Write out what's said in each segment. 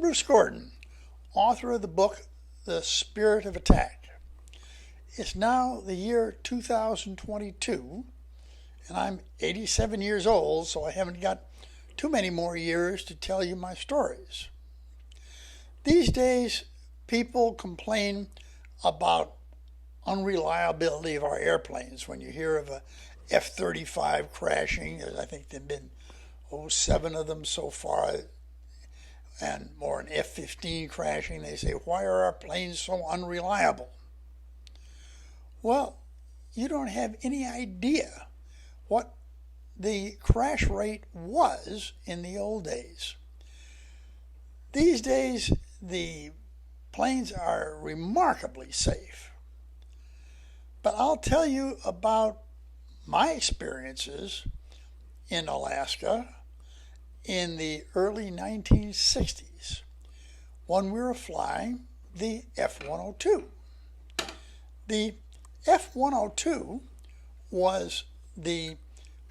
Bruce Gordon, author of the book The Spirit of Attack. It's now the year 2022, and I'm 87 years old, so I haven't got too many more years to tell you my stories. These days, people complain about unreliability of our airplanes. When you hear of a F-35 crashing, I think there have been 7 of them so far, and more an F-15 crashing, they say, why are our planes so unreliable? Well, you don't have any idea what the crash rate was in the old days. These days, the planes are remarkably safe. But I'll tell you about my experiences in Alaska in the early 1960s when we were flying the F-102. The F-102 was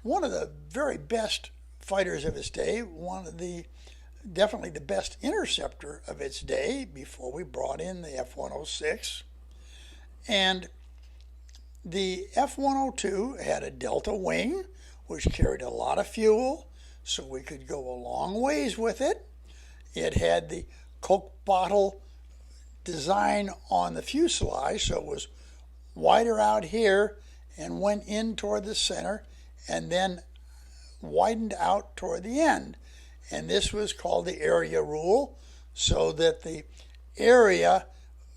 one of the very best fighters of its day, definitely the best interceptor of its day before we brought in the F-106. And the F-102 had a delta wing, which carried a lot of fuel, so we could go a long ways with it. It had the Coke bottle design on the fuselage, so it was wider out here and went in toward the center and then widened out toward the end. And this was called the area rule, so that the area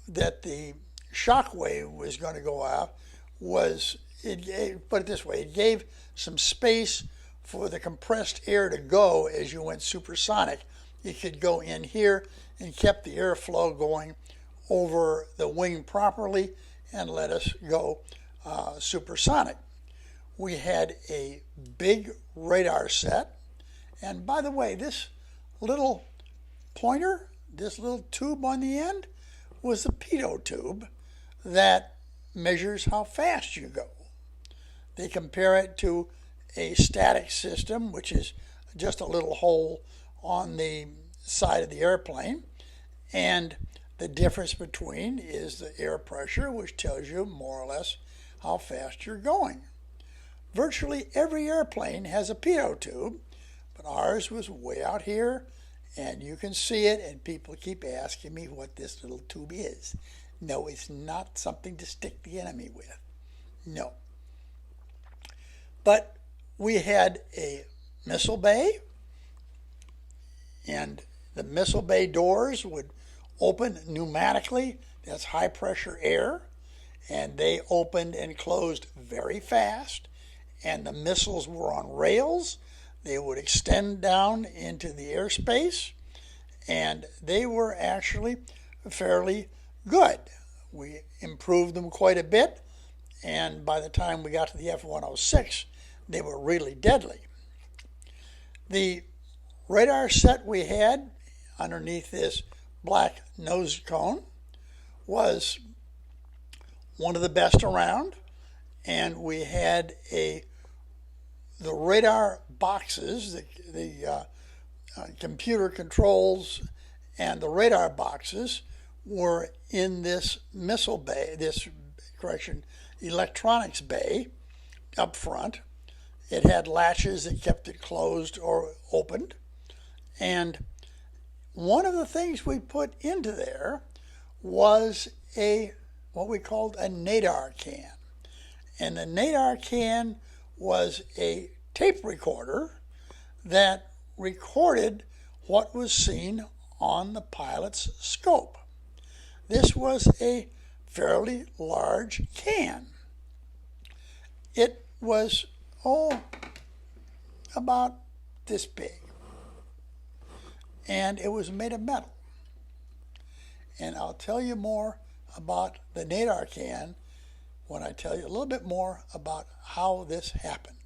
that the shock wave was going to go out put it this way, it gave some space for the compressed air to go as you went supersonic. You could go in here and kept the airflow going over the wing properly and let us go supersonic. We had a big radar set, and by the way, this little pointer, this little tube on the end, was the pitot tube that measures how fast you go. They compare it to a static system, which is just a little hole on the side of the airplane, and the difference between is the air pressure, which tells you more or less how fast you're going. Virtually every airplane has a pitot tube, but ours was way out here, and you can see it, and people keep asking me what this little tube is. No, it's not something to stick the enemy with. No. But we had a missile bay, and the missile bay doors would open pneumatically. That's high pressure air, and they opened and closed very fast, and the missiles were on rails. They would extend down into the airspace, and they were actually fairly good. We improved them quite a bit, and by the time we got to the F-106, they were really deadly. The radar set we had underneath this black nose cone was one of the best around, and we had the radar boxes, the computer controls and the radar boxes were in this missile bay, electronics bay up front. It had latches that kept it closed or opened. And one of the things we put into there was what we called a nadar can. And the nadar can was a tape recorder that recorded what was seen on the pilot's scope. This was a fairly large can. It was, about this big. And it was made of metal. And I'll tell you more about the nadar can when I tell you a little bit more about how this happened.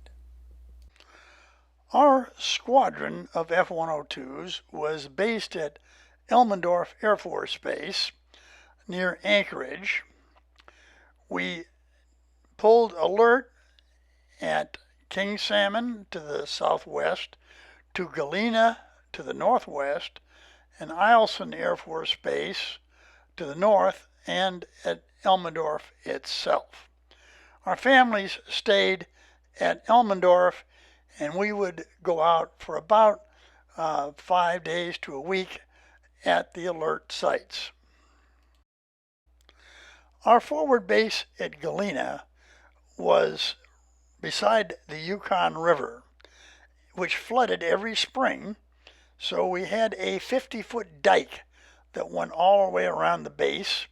Our squadron of F-102s was based at Elmendorf Air Force Base near Anchorage. We pulled alert at King Salmon to the southwest, to Galena to the northwest, and Eielson Air Force Base to the north, and at Elmendorf itself. Our families stayed at Elmendorf, and we would go out for about 5 days to a week at the alert sites. Our forward base at Galena was beside the Yukon River, which flooded every spring, so we had a 50-foot dike that went all the way around the base,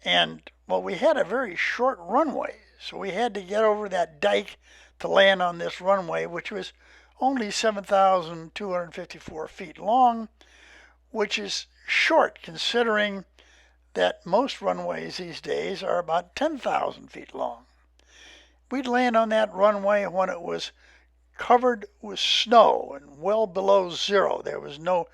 and well, we had a very short runway, so we had to get over that dike to land on this runway, which was only 7,254 feet long, which is short considering that most runways these days are about 10,000 feet long. We'd land on that runway when it was covered with snow and well below zero. There was no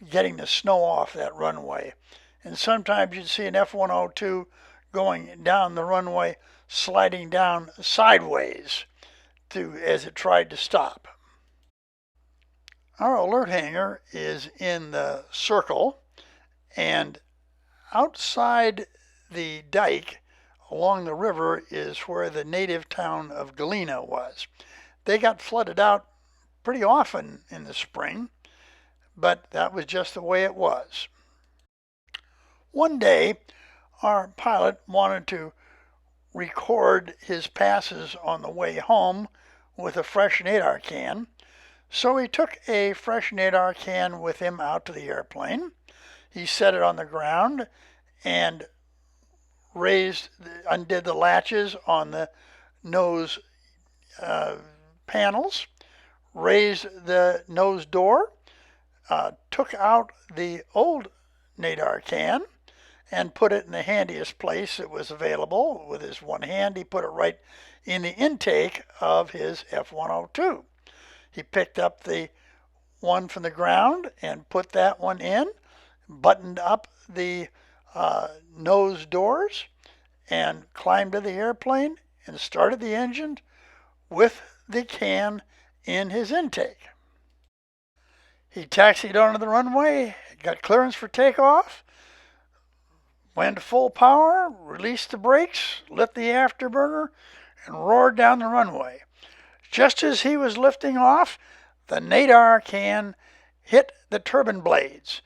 getting the snow off that runway. And sometimes you'd see an F-102 going down the runway, sliding down sideways as it tried to stop. Our alert hangar is in the circle, and outside the dike along the river is where the native town of Galena was. They got flooded out pretty often in the spring, but that was just the way it was. One day, our pilot wanted to record his passes on the way home with a fresh nadar can, so he took a fresh nadar can with him out to the airplane. He set it on the ground and undid the latches on the nose panels, raised the nose door, took out the old nadar can and put it in the handiest place it was available. With his one hand, he put it right in the intake of his F-102. He picked up the one from the ground and put that one in, buttoned up the nose doors, and climbed to the airplane and started the engine with the can in his intake. He taxied onto the runway, got clearance for takeoff, went to full power, released the brakes, lit the afterburner, and roared down the runway. Just as he was lifting off, the nadar can hit the turbine blades.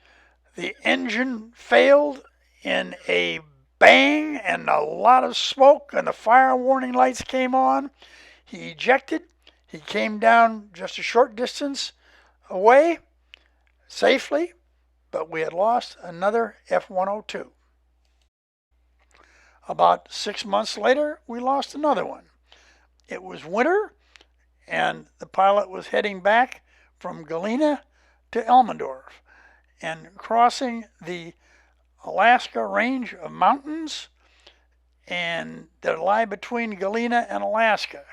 The engine failed in a bang and a lot of smoke, and the fire warning lights came on. He ejected. He came down just a short distance away safely, but we had lost another F-102. About 6 months later, we lost another one. It was winter, and the pilot was heading back from Galena to Elmendorf and crossing the Alaska range of mountains and that lie between Galena and Alaska.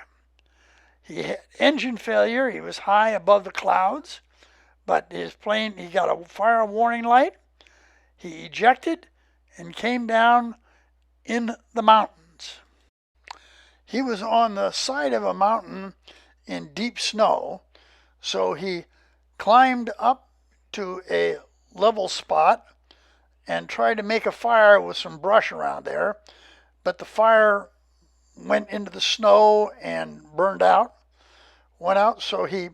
He had engine failure. He was high above the clouds, but his plane, he got a fire warning light. He ejected and came down in the mountains. He was on the side of a mountain in deep snow, so he climbed up to a level spot and tried to make a fire with some brush around there, but the fire went into the snow and burned out, so he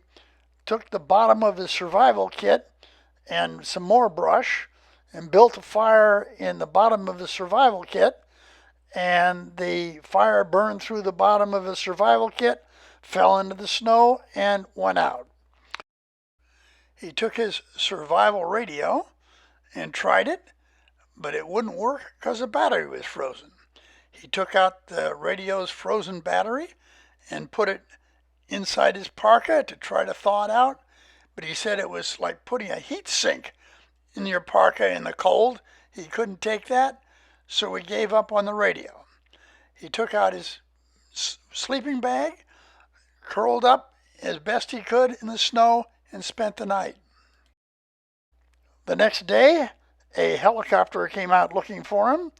took the bottom of his survival kit and some more brush and built a fire in the bottom of his survival kit, and the fire burned through the bottom of his survival kit, fell into the snow, and went out. He took his survival radio and tried it, but it wouldn't work because the battery was frozen. He took out the radio's frozen battery and put it inside his parka to try to thaw it out, but he said it was like putting a heat sink in your parka in the cold. He couldn't take that, so he gave up on the radio. He took out his sleeping bag, curled up as best he could in the snow, and spent the night. The next day, a helicopter came out looking for him,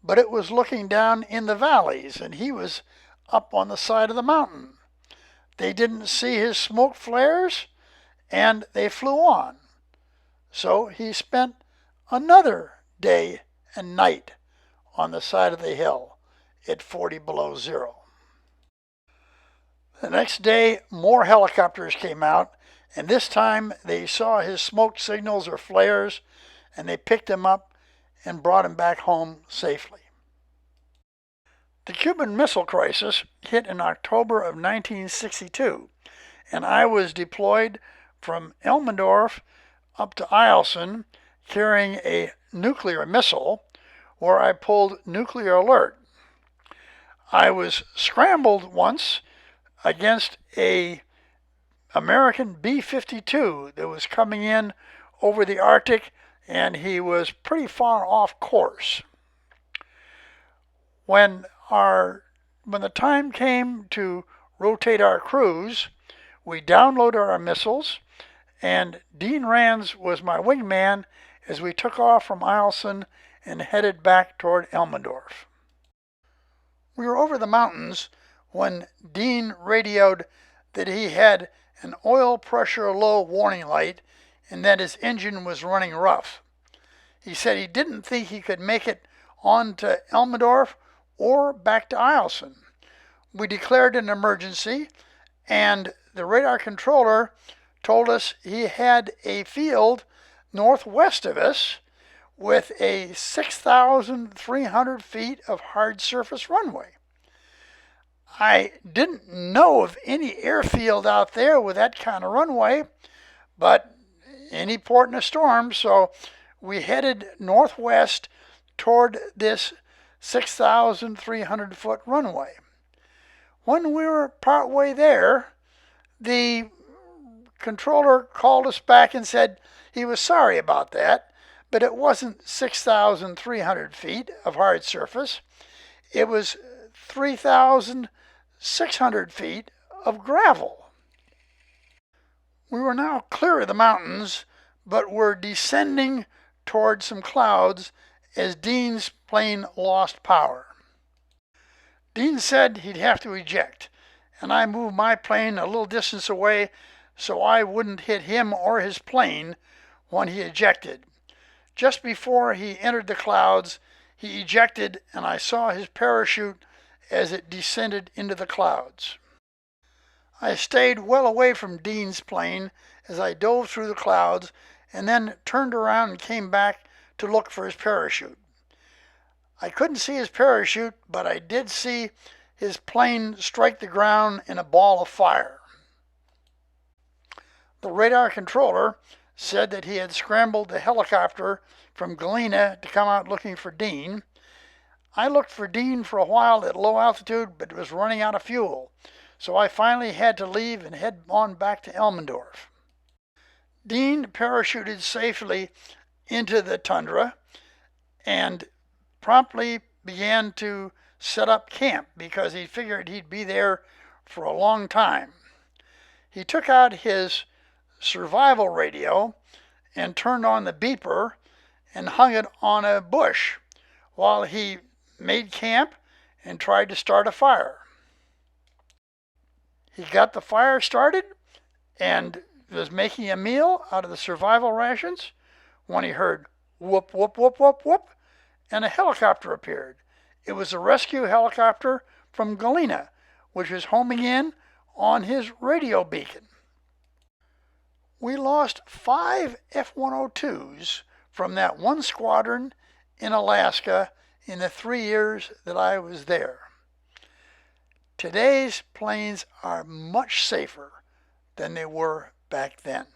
but it was looking down in the valleys, and he was up on the side of the mountain. They didn't see his smoke flares, and they flew on. So he spent another day and night on the side of the hill at 40 below zero. The next day, more helicopters came out, and this time they saw his smoke signals or flares, and they picked him up and brought him back home safely. The Cuban Missile Crisis hit in October of 1962, and I was deployed from Elmendorf up to Eielson carrying a nuclear missile where I pulled nuclear alert. I was scrambled once against a American B-52 that was coming in over the Arctic, and he was pretty far off course. When the time came to rotate our cruise, we downloaded our missiles, and Dean Rands was my wingman as we took off from Eielson and headed back toward Elmendorf. We were over the mountains when Dean radioed that he had an oil pressure low warning light and that his engine was running rough. He said he didn't think he could make it on to Elmendorf or back to Eielson. We declared an emergency, and the radar controller told us he had a field northwest of us with a 6,300 feet of hard surface runway. I didn't know of any airfield out there with that kind of runway, but any port in a storm, so we headed northwest toward this 6,300 foot runway. When we were partway there, the controller called us back and said he was sorry about that, but it wasn't 6,300 feet of hard surface. It was 3,600 feet of gravel. We were now clear of the mountains, but were descending toward some clouds as Dean's plane lost power. Dean said he'd have to eject, and I moved my plane a little distance away so I wouldn't hit him or his plane when he ejected. Just before he entered the clouds, he ejected, and I saw his parachute as it descended into the clouds. I stayed well away from Dean's plane as I dove through the clouds and then turned around and came back to look for his parachute. I couldn't see his parachute, but I did see his plane strike the ground in a ball of fire. The radar controller said that he had scrambled the helicopter from Galena to come out looking for Dean. I looked for Dean for a while at low altitude, but it was running out of fuel, so I finally had to leave and head on back to Elmendorf. Dean parachuted safely into the tundra and promptly began to set up camp because he figured he'd be there for a long time. He took out his survival radio and turned on the beeper and hung it on a bush while he made camp and tried to start a fire. He got the fire started and was making a meal out of the survival rations when he heard whoop, whoop, whoop, whoop, whoop, and a helicopter appeared. It was a rescue helicopter from Galena, which was homing in on his radio beacon. We lost 5 F-102s from that one squadron in Alaska in the 3 years that I was there. Today's planes are much safer than they were back then.